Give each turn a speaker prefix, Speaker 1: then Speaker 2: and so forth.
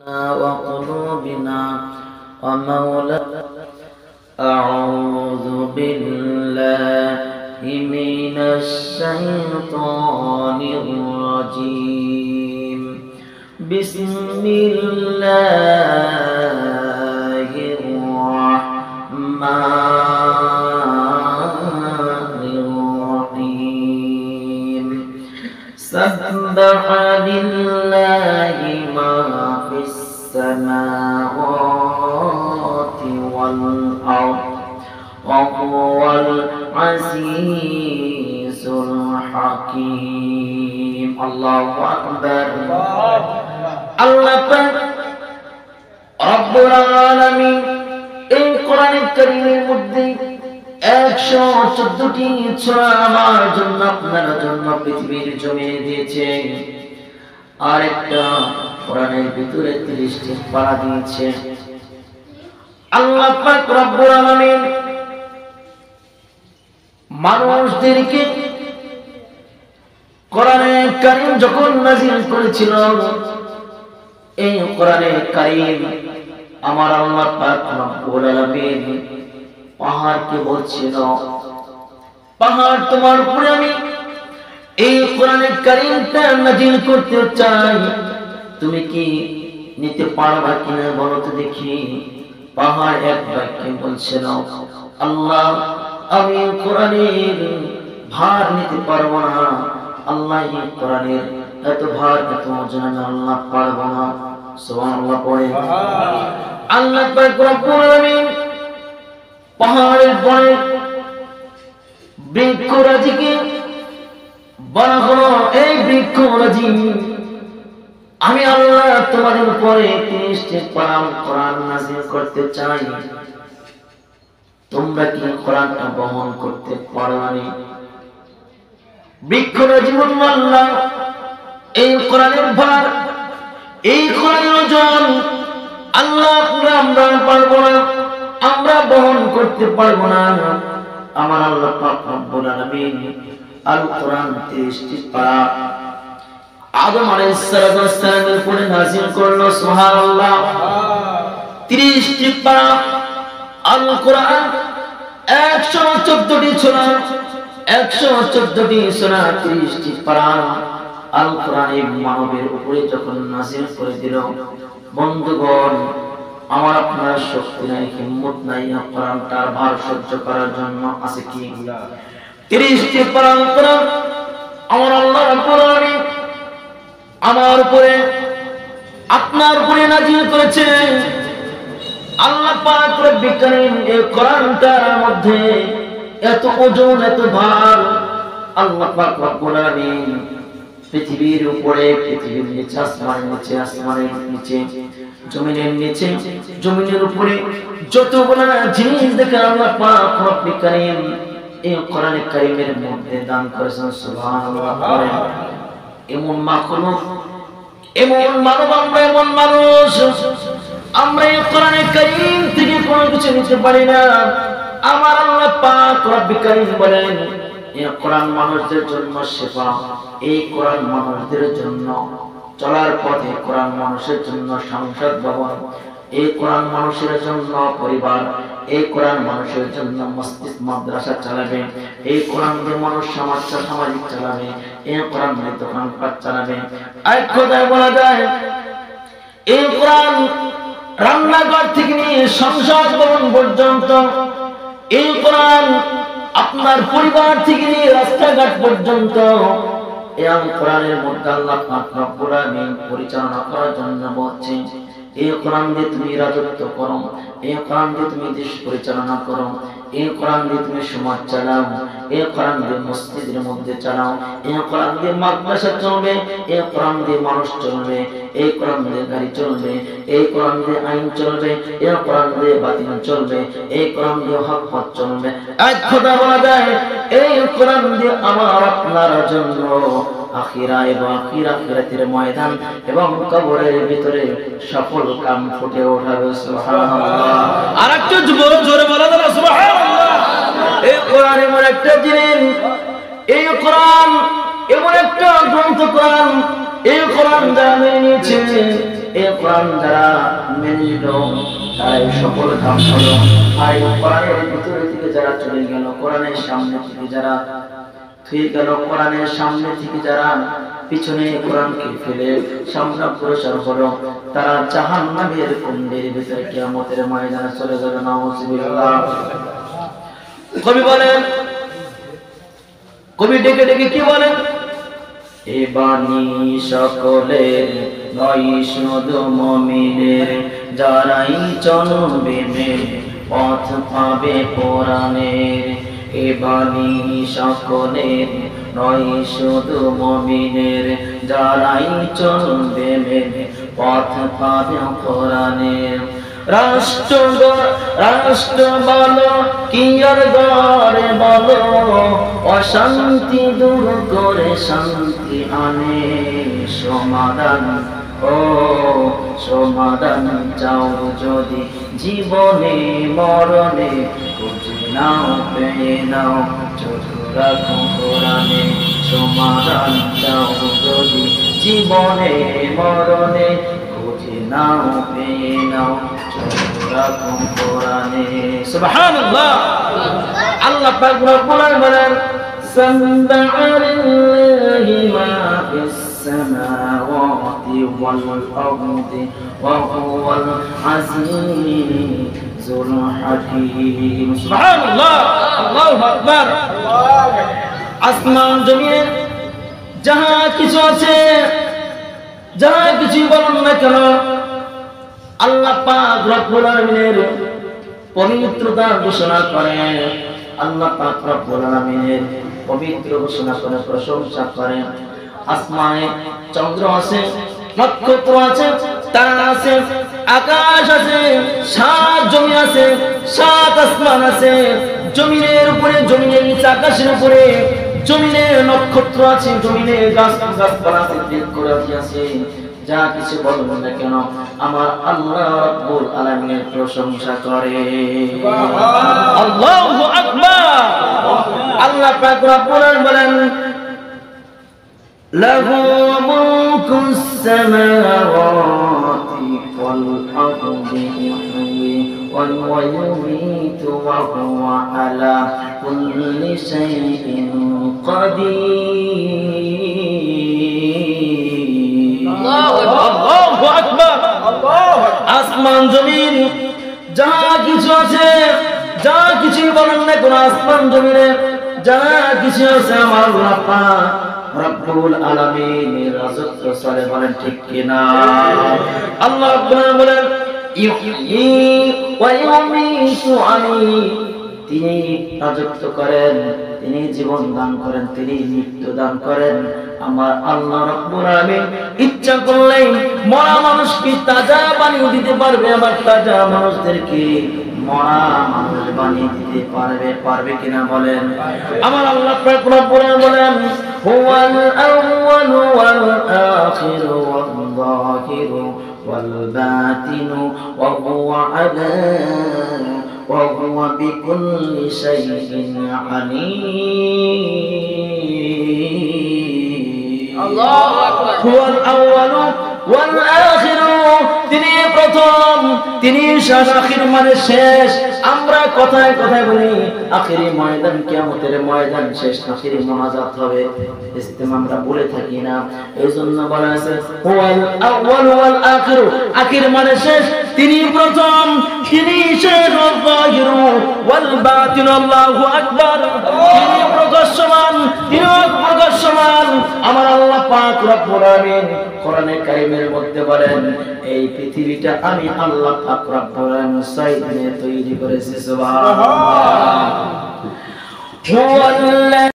Speaker 1: وقلوبنا ومولانا. أعوذ بالله من الشيطان الرجيم. بسم الله الرحمن الرحيم. سبح لله ما في السماوات والأرض وهو العزيز الحكيم. الله أكبر. আল্লাহ পাক রব্বুল আলামিন এই কোরআনুল কারীমের মধ্যে 114টি সূরা আমার জন্য আপনার জন্য পৃথিবীর জমিনে দিয়েছেন। আর একটা কোরআনের ভিতরে 30টি পারা দিয়েছে। আল্লাহ পাক রব্বুল আলামিন মানুষদেরকে কোরআনে কারীম যখন নাযিল করেছিল, এই কোরআনে কারীম আমার আল্লাহ পাক রব্বুল আলামিন পাহাড়কে বলছিল, পাহাড় তোমার উপরে আমি এই কোরআনে কারীমটা নাযিল করতে চাই, তুমি কি নিতে পারবা কিনা বলো তো দেখি। পাহাড় এক বাক্যে বলছিল, আল্লাহ আমি কোরআনের ভার নিতে পারবো না, আল্লাহ এই কোরআনের এত ভার এত ওজন আমি আল্লাহ পারবো না। সুবহানাল্লাহ পড়ে আল্লাহ পাক রব্বুল আলামিন পাহাড়ের পরে বৃক্ষরাজিকে বলা হলো, এই বৃক্ষরাজি আমি আল্লাহ তোমাদের উপরে 30টি কোরআন নাযিল করতে চাই, তোমরা কি কোরআনটা বহন করতে পারোনি? বৃক্ষরাজি বলল, আল্লাহ এই কোরআনের ভার, এই কোরআনের ওজন আল্লাহ আমরা পারবো না, আমরা বহন করতে পারবো না। আমার আল্লাহ পাক রব্বুল আলামিন আল কোরআন 30টি পারা আদম আলাইহিস সালামের উপরে নাযিল করলো। সুবহানাল্লাহ। 30টি পারা আল কোরআন 114টি সূরা, 114টি সূরা 30টি পারা আল কোরআন মানবের উপরে যখন নাযিল করে দিল, বন্ধুগণ আমার আপনার শক্তি নাই, হিম্মত নাই কোরআনটার ভার সহ্য করার জন্য। আছে কি? 30টি পারা কোরআন আমার আল্লাহ রাব্বুল আলামিন আমার উপরে আপনার উপরে নাযিল করেছে। আল্লাহ পাক রব্বুল কারীম এই কোরআনটার মধ্যে এত ওজন এত ভার আল্লাহ পাক রব্বুল আলামিন পৃথিবীর উপরে, পৃথিবীর নিচে, আসমানের নিচে, আসমানের নিচে, জমিনের নিচে, জমিনের উপরে যতগুলো জিনিস দেখে আল্লাহ পাক রব্বুল কারীম এই কোরআনে কারীমের মধ্যে দান করেছেন। সুবহানাল্লাহ। এমন মাখলুক, এমন মানব, আমরা এমন মানুষ, আমরা এই কোরআনে কারীম থেকে কোনো কিছু নিতে পারি না। আমার আল্লাহ পাক রব্বুল কারীম বলেন, এই কোরআন মানুষদের জন্য শিফা, এই কোরআন মানুষদের জন্য চলার পথে, কোরআন মানুষের জন্য সংসদ ভবন, এই কোরআন মানুষের জন্য পরিবার, এই কোরআন মানুষের জন্য মসজিদ মাদ্রাসা চালাবে, এই কোরআন দিয়ে মানুষ সামাজিক চালাবে, এই কোরআন দিয়ে দোকানপাট চালাবে। এক কথায় বলা যায় এই কোরআন রান্নাঘর থেকে নিয়ে সংসদ ভবন পর্যন্ত, এই কোরআন আপনার পরিবার থেকে নিয়ে রাস্তাঘাট পর্যন্ত, এই কোরআনের মধ্যে আল্লাহ পাক রব্বুল আলামিন পরিচালনা করার জন্য বলছেন, এই কোরআন দিয়ে তুমি রাজত্ব করো, এই কোরআন দিয়ে তুমি দেশ পরিচালনা করো, এই কোরআন দিয়ে তুমি সমাজ চালাও, এই কোরআন দিয়ে মসজিদের মধ্যে চালাও, এই কোরআন দিয়ে মাদ্রাসা চলবে, এই কোরআন দিয়ে মানুষ চলবে, এই কোরআন দিয়ে গাড়ি চলবে, এই কোরআন দিয়ে আইন চলবে, এই কোরআন দিয়ে বাতিল চলবে, এই কোরআন দিয়ে হক পথ চলবে। এক কথা বলা যায় এই কোরআন দিয়ে আমার আপনার জন্য আখিরা এবং আখিরাতের ময়দান এবং কবরের ভিতরে সফল কাম ফুটে ওঠাবে। সুবহানাল্লাহ। আরেকটু জোরে বলা যাবে সুবহানাল্লাহ। এই কোরআন এমন একটা জিনিস, এই কোরআন এমন একটা গ্রন্থ, কোরআন এই কোরআন যারা মেনে নিয়েছে এই কোরআন যারা মেনে নিল তারাই সফল কাম হলো। আর এই কোরআনের ভিতরে থেকে যারা চলে গেল, কোরআনের সামনে থেকে যারা থুয়ে গেল, কোরআনের সামনে থেকে যারা পিছনে কোরআনকে ফেলে সামনে অগ্রসর হলো, তারা জাহান্নামের কুণ্ডের ভিতরে কিয়ামতের ময়দানে চলে যাবে। নাউযুবিল্লাহ। কবি বলেন, কবি ডেকে ডেকে কি বলেন? এ বাণী সকলের নয় শুধু মুমিনের, যারাই চলবে পথ পাবে কোরআনের। এ বাণী সকলের নয় শুধু মুমিনের, যারাই চলবে পথ পাবে কোরআনের। রাষ্ট্র বলো কি আর গড়ে বলো, অশান্তি দূর করে শান্তি আনে। সমাধান ও সমাধান চাও যদি জীবনে মরণে, খুঁজে নাও পেয়ে নাও চোখ রাখো কোরআনে। সমাধান চাও যদি জীবনে মরণে, খুঁজে নাও পেয়ে নাও চোখ রাখো কোরআনে। সুবহানাল্লাহ। আল্লাহ পাক রব্বুল আলামিন سبح لله ما في السماوات والأرض وهو العزيز الحكيم। سبحان الله، الله أكبر। আসমান জমিনে যাহা কিছু আছে, যাহা কিছু বলুন না কেন, আল্লাহ পাক রব্বুল আলামিনের পবিত্রতা ঘোষণা করেন। আল্লাহ পাক রব্বুল আলামিনের পবিত্র ঘোষণা করে প্রশংসা করেন। আসমানে চন্দ্র আছে, নক্ষত্র আছে, তারা আছে, আকাশ আছে, সাত জমি আছে, সাত আসমান আছে। জমিনের উপরে, জমিনের নিচে, আকাশের উপরে জমিনের নক্ষত্র আছে, জমিনের গাছপালা আছে। যা কিছু বলবেন না কেন, আমার আল্লাহ রাব্বুল আলামিনের প্রশংসা করে। আল্লাহু আকবার। আল্লাহ পাক রব্বুল আলামিন বলেন, লাহু মুলকুস সামাওয়াতি ওয়াল আরদি ইহয়ি ওয়া ইউমীতু ওয়া হুয়া আলা কুল্লি শাইইন কাদির। আল্লাহু আকবার। আসমান জমিন যা কিছু আছে, যা কিছু বলেন না কোন, আসমান জমিনে যা কিছু আছে আমার আল্লাহ পাক রব্বুল আলামিনের রাজত্ব চলে। বলেন ঠিক কিনা? আল্লাহ রাব্বুল আলামিন বলেন, ইউহয়ি ওয়া ইউমীতু, আমি তিনি রাজত্ব করেন, তিনি জীবন দান করেন, তিনি মৃত্যু দান করেন। আমার আল্লাহ রাব্বুল আলামিন ইচ্ছা করলেই মরা মানুষকে তাজা বানিয়ে দিতে পারবে, আবার তাজা মানুষদেরকে মরা মানুষ বানিয়ে দিতে পারবে। পারবে কিনা বলেন? আমার আল্লাহ পাক রব্বুল আলামিন বলেন, হুয়াল আউয়ালু ওয়াল আখিরু ওয়াল যাহিরু ওয়াল বাতিনু ওয়া হুয়া আলা ওয়া হুয়া বিকুল্লি শাইইন আলীম। আল্লাহু আকবার। হুয়াল আউয়ালু ওয়াল আখিরু, তিনি প্রথম, তিনি শেষ। আখির মানে শেষ। আমরা কথায় কথায় বলি আখিরি ময়দান, কিয়ামতের ময়দান শেষ, আখিরি মুনাজাত হবে, ইস্তেমা আমরা বলে থাকি না। এইজন্য বলা আছে হুয়াল আউয়াল ওয়াল আখিরু, আখির মানে শেষ, তিনি প্রথম, তিনি শেষ। ওয়াল যাহিরু ওয়াল বাতিন, আল্লাহু আকবার। তিনি প্রকাশ্যমান, তিনি অপ্রকাশ্যমান। আমার আল্লাহ পাক রব্বুল আলামিন কোরআনে কারীমের মধ্যে বলেন, এই পৃথিবীটা আমি আল্লাহ পাক রব্বুল আলামিন 6 দিনে তৈরি করেছি। সুবহানাল্লাহ।